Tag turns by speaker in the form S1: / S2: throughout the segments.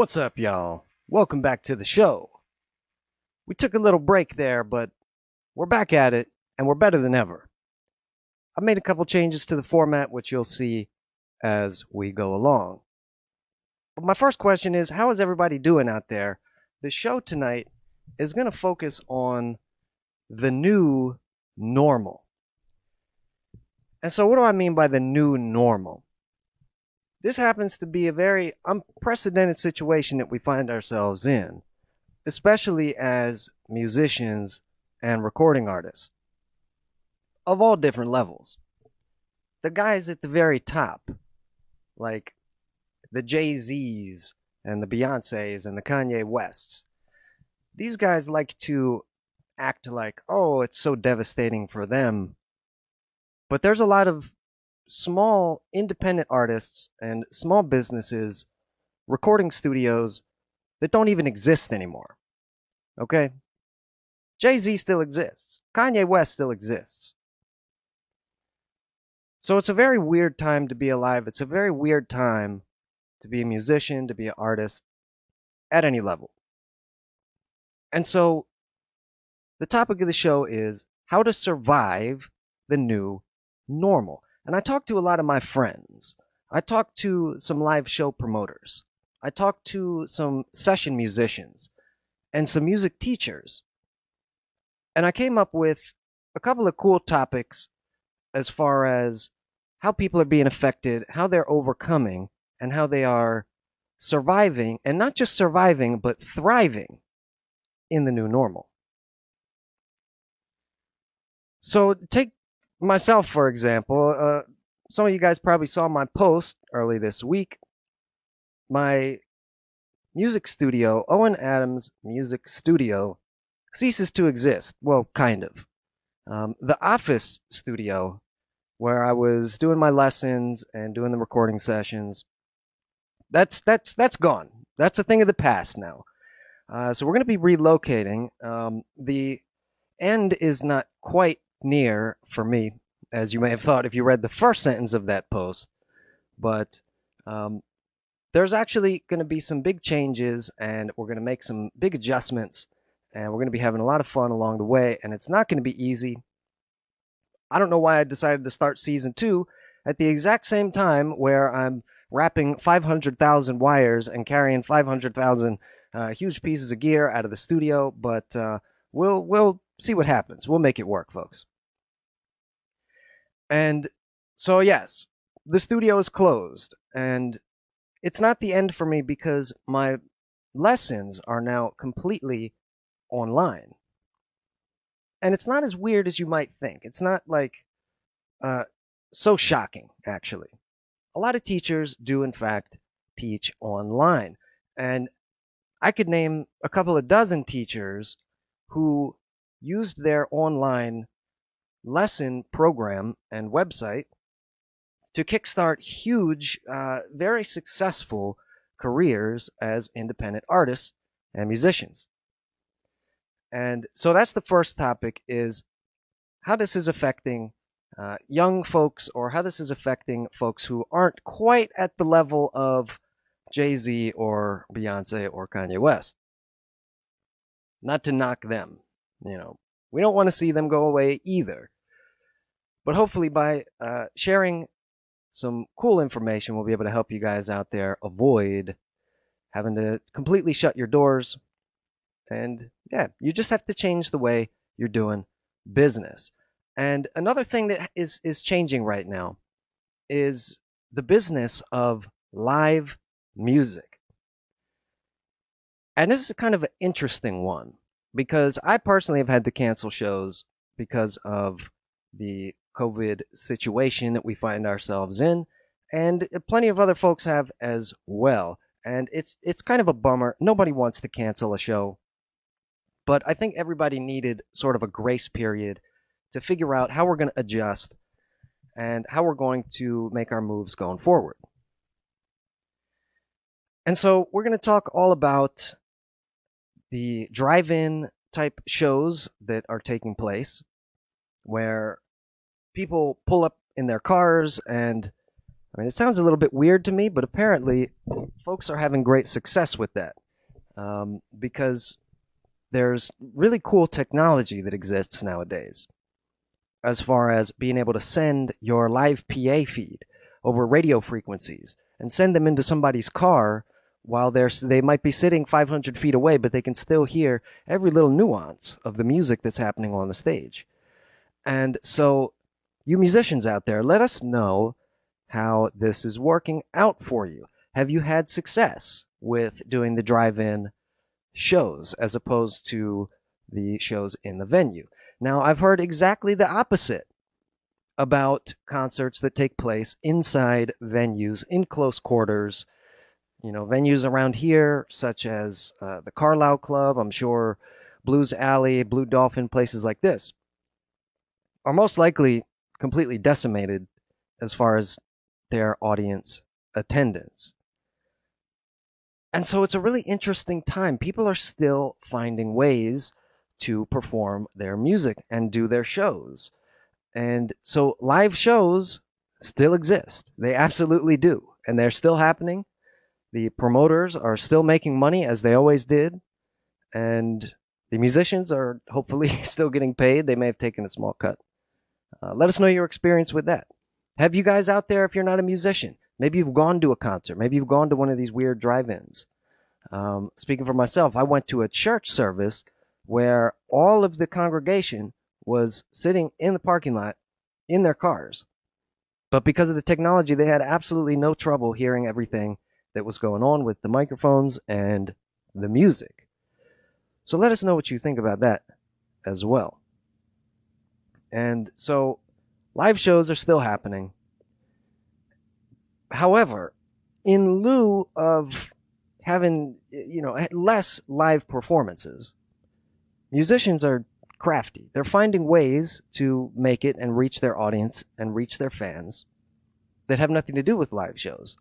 S1: What's up, y'all? Welcome back to the show. We took a little break there, but we're back at it, and we're better than ever. I've made a couple changes to the format, which you'll see as we go along. But my first question is, how is everybody doing out there? The show tonight is going to focus on the new normal. And so what do I mean by the new normal? This happens to be a very unprecedented situation that we find ourselves in, especially as musicians and recording artists of all different levels. The guys at the very top, like the Jay-Z's and the Beyoncé's and the Kanye Wests, these guys like to act like, oh, it's so devastating for them. But there's a lot of small independent artists and small businesses, recording studios that don't even exist anymore. Okay? Jay-Z still exists. Kanye West still exists. So it's a very weird time to be alive. It's a very weird time to be a musician, to be an artist at any level. And so the topic of the show is how to survive the new normal. And I talked to a lot of my friends. I talked to some live show promoters. I talked to some session musicians and some music teachers. And I came up with a couple of cool topics as far as how people are being affected, how they're overcoming, and how they are surviving, and not just surviving, but thriving in the new normal. So take myself, for example. Some of you guys probably saw my post early this week. My music studio, Owen Adams Music Studio, ceases to exist. Well, kind of. The office studio, where I was doing my lessons and doing the recording sessions, that's gone. That's a thing of the past now. So we're going to be relocating. The end is not quite near for me, as you may have thought if you read the first sentence of that post. But there's actually going to be some big changes, and we're going to make some big adjustments, and we're going to be having a lot of fun along the way, and it's not going to be easy. I don't know why I decided to start season 2 at the exact same time where I'm wrapping 500,000 wires and carrying 500,000 huge pieces of gear out of the studio, but we'll see what happens. We'll make it work, folks. And so, yes, the studio is closed, and it's not the end for me because my lessons are now completely online. And it's not as weird as you might think. It's not like so shocking, actually. A lot of teachers do, in fact, teach online. And I could name a couple of dozen teachers who used their online lesson program and website to kickstart huge, very successful careers as independent artists and musicians. And so that's the first topic, is how this is affecting young folks, or how this is affecting folks who aren't quite at the level of Jay-Z or Beyonce or Kanye West. Not to knock them, we don't want to see them go away either. But hopefully by sharing some cool information, we'll be able to help you guys out there avoid having to completely shut your doors. And yeah, you just have to change the way you're doing business. And another thing that is changing right now is the business of live music. And this is kind of an interesting one, because I personally have had to cancel shows because of the COVID situation that we find ourselves in, and plenty of other folks have as well. And it's kind of a bummer. Nobody wants to cancel a show, but I think everybody needed sort of a grace period to figure out how we're going to adjust and how we're going to make our moves going forward. And so we're going to talk all about the drive-in type shows that are taking place, where people pull up in their cars and I mean, it sounds a little bit weird to me, but apparently folks are having great success with that, because there's really cool technology that exists nowadays as far as being able to send your live PA feed over radio frequencies and send them into somebody's car while they might be sitting 500 feet away, but they can still hear every little nuance of the music that's happening on the stage. And so, you musicians out there, let us know how this is working out for you. Have you had success with doing the drive-in shows as opposed to the shows in the venue? Now, I've heard exactly the opposite about concerts that take place inside venues in close quarters. You know, venues around here, such as the Carlisle Club, I'm sure Blues Alley, Blue Dolphin, places like this, are most likely completely decimated as far as their audience attendance. And so it's a really interesting time. People are still finding ways to perform their music and do their shows. And so live shows still exist. They absolutely do. And they're still happening. The promoters are still making money as they always did. And the musicians are hopefully still getting paid. They may have taken a small cut. Let us know your experience with that. Have you guys out there, if you're not a musician, maybe you've gone to a concert, maybe you've gone to one of these weird drive-ins. Speaking for myself, I went to a church service where all of the congregation was sitting in the parking lot in their cars. But because of the technology, they had absolutely no trouble hearing everything that was going on with the microphones and the music. So let us know what you think about that as well. And so live shows are still happening. However, in lieu of having, less live performances, musicians are crafty. They're finding ways to make it and reach their audience and reach their fans that have nothing to do with live shows.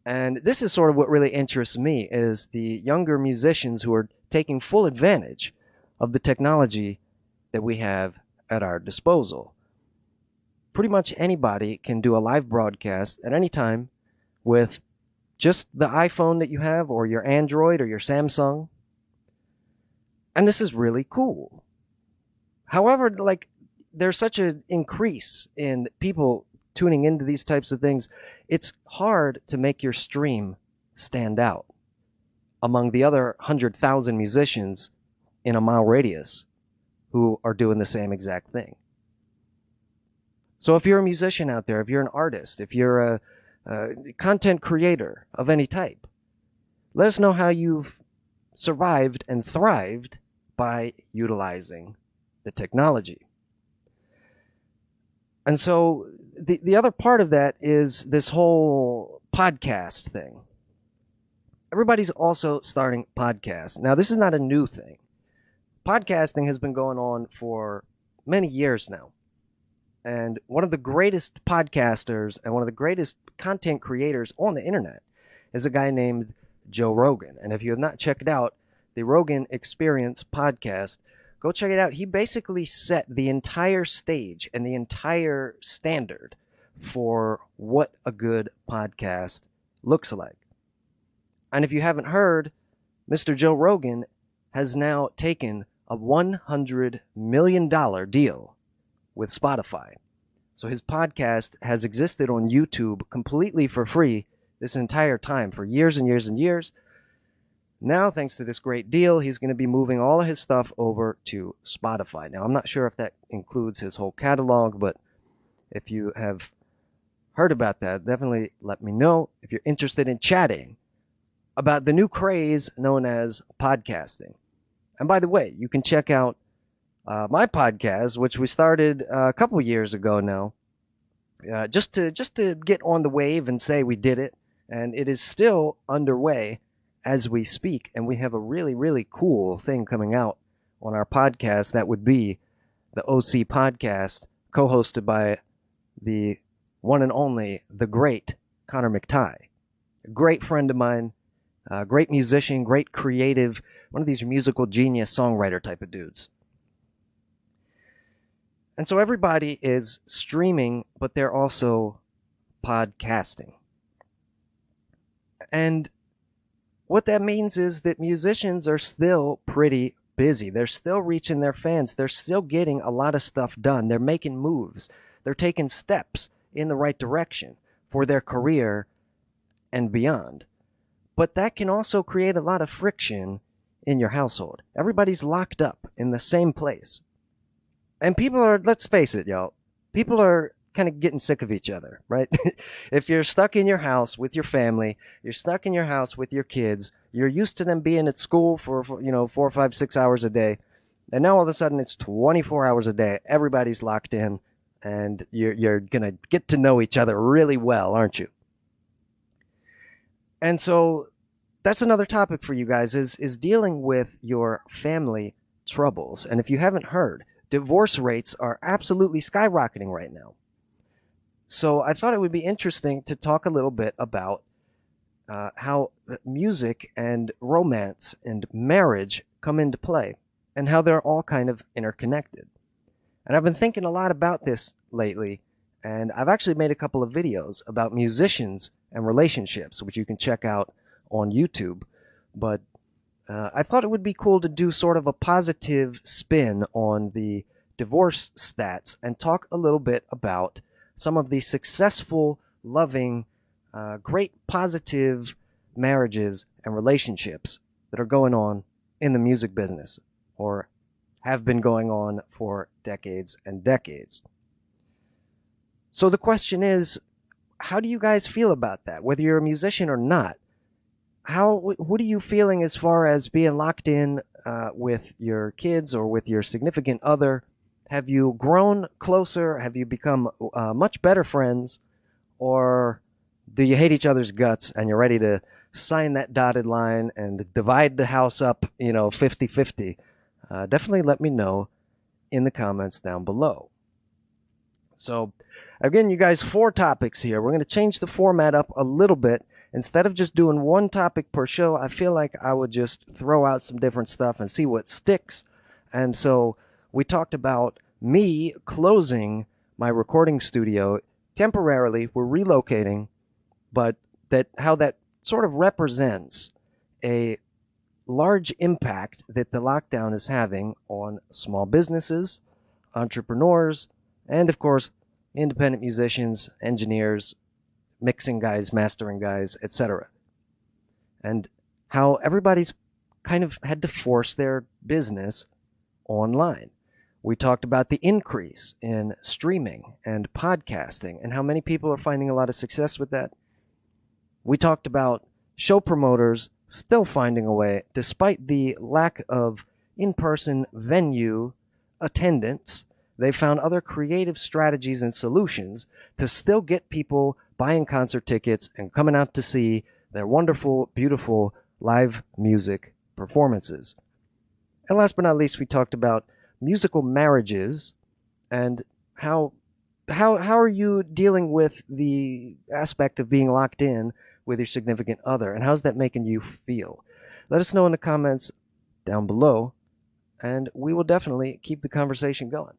S1: And this is sort of what really interests me, is the younger musicians who are taking full advantage of the technology that we have at our disposal. Pretty much anybody can do a live broadcast at any time with just the iPhone that you have, or your Android, or your Samsung. And this is really cool. However, there's such an increase in people tuning into these types of things, it's hard to make your stream stand out among the other 100,000 musicians in a mile radius who are doing the same exact thing. So if you're a musician out there, if you're an artist, if you're a content creator of any type, let us know how you've survived and thrived by utilizing the technology. And so the other part of that is this whole podcast thing. Everybody's also starting podcasts. Now, this is not a new thing. Podcasting has been going on for many years now. And one of the greatest podcasters and one of the greatest content creators on the internet is a guy named Joe Rogan. And if you have not checked out the Rogan Experience podcast, go check it out. He basically set the entire stage and the entire standard for what a good podcast looks like. And if you haven't heard, Mr. Joe Rogan has now taken a $100 million deal with Spotify. So his podcast has existed on YouTube completely for free this entire time, for years and years and years. Now, thanks to this great deal, he's going to be moving all of his stuff over to Spotify. Now, I'm not sure if that includes his whole catalog, but if you have heard about that, definitely let me know if you're interested in chatting about the new craze known as podcasting. And by the way, you can check out my podcast, which we started a couple years ago now, just to get on the wave and say we did it. And it is still underway as we speak. And we have a really, really cool thing coming out on our podcast that would be the OC podcast, co-hosted by the one and only, the great Connor McTighe. A great friend of mine, great musician, great creative, one of these musical genius songwriter type of dudes. And so everybody is streaming, but they're also podcasting. And what that means is that musicians are still pretty busy. They're still reaching their fans. They're still getting a lot of stuff done. They're making moves. They're taking steps in the right direction for their career and beyond. But that can also create a lot of friction in your household. Everybody's locked up in the same place. And people are, let's face it, y'all, people are kind of getting sick of each other, right? If you're stuck in your house with your family, you're stuck in your house with your kids, you're used to them being at school for 4, 5, 6 hours a day, and now all of a sudden it's 24 hours a day. Everybody's locked in, and you're gonna get to know each other really well, aren't you? And so that's another topic for you guys is dealing with your family troubles. And if you haven't heard, divorce rates are absolutely skyrocketing right now. So I thought it would be interesting to talk a little bit about how music and romance and marriage come into play and how they're all kind of interconnected. And I've been thinking a lot about this lately, and I've actually made a couple of videos about musicians and relationships, which you can check out on YouTube. But I thought it would be cool to do sort of a positive spin on the divorce stats and talk a little bit about some of the successful, loving, great positive marriages and relationships that are going on in the music business or have been going on for decades and decades. So the question is, how do you guys feel about that? Whether you're a musician or not, what are you feeling as far as being locked in with your kids or with your significant other? Have you grown closer? Have you become much better friends? Or do you hate each other's guts and you're ready to sign that dotted line and divide the house up, 50-50? Definitely let me know in the comments down below. So, again, you guys, 4 topics here. We're going to change the format up a little bit. Instead of just doing one topic per show, I feel like I would just throw out some different stuff and see what sticks. And so we talked about me closing my recording studio temporarily. We're relocating, but how that sort of represents a large impact that the lockdown is having on small businesses, entrepreneurs, and of course, independent musicians, engineers, mixing guys, mastering guys, etc. And how everybody's kind of had to force their business online. We talked about the increase in streaming and podcasting and how many people are finding a lot of success with that. We talked about show promoters still finding a way, despite the lack of in-person venue attendance, they found other creative strategies and solutions to still get people buying concert tickets and coming out to see their wonderful, beautiful live music performances. And last but not least, we talked about musical marriages and how are you dealing with the aspect of being locked in with your significant other, and how's that making you feel? Let us know in the comments down below, and we will definitely keep the conversation going.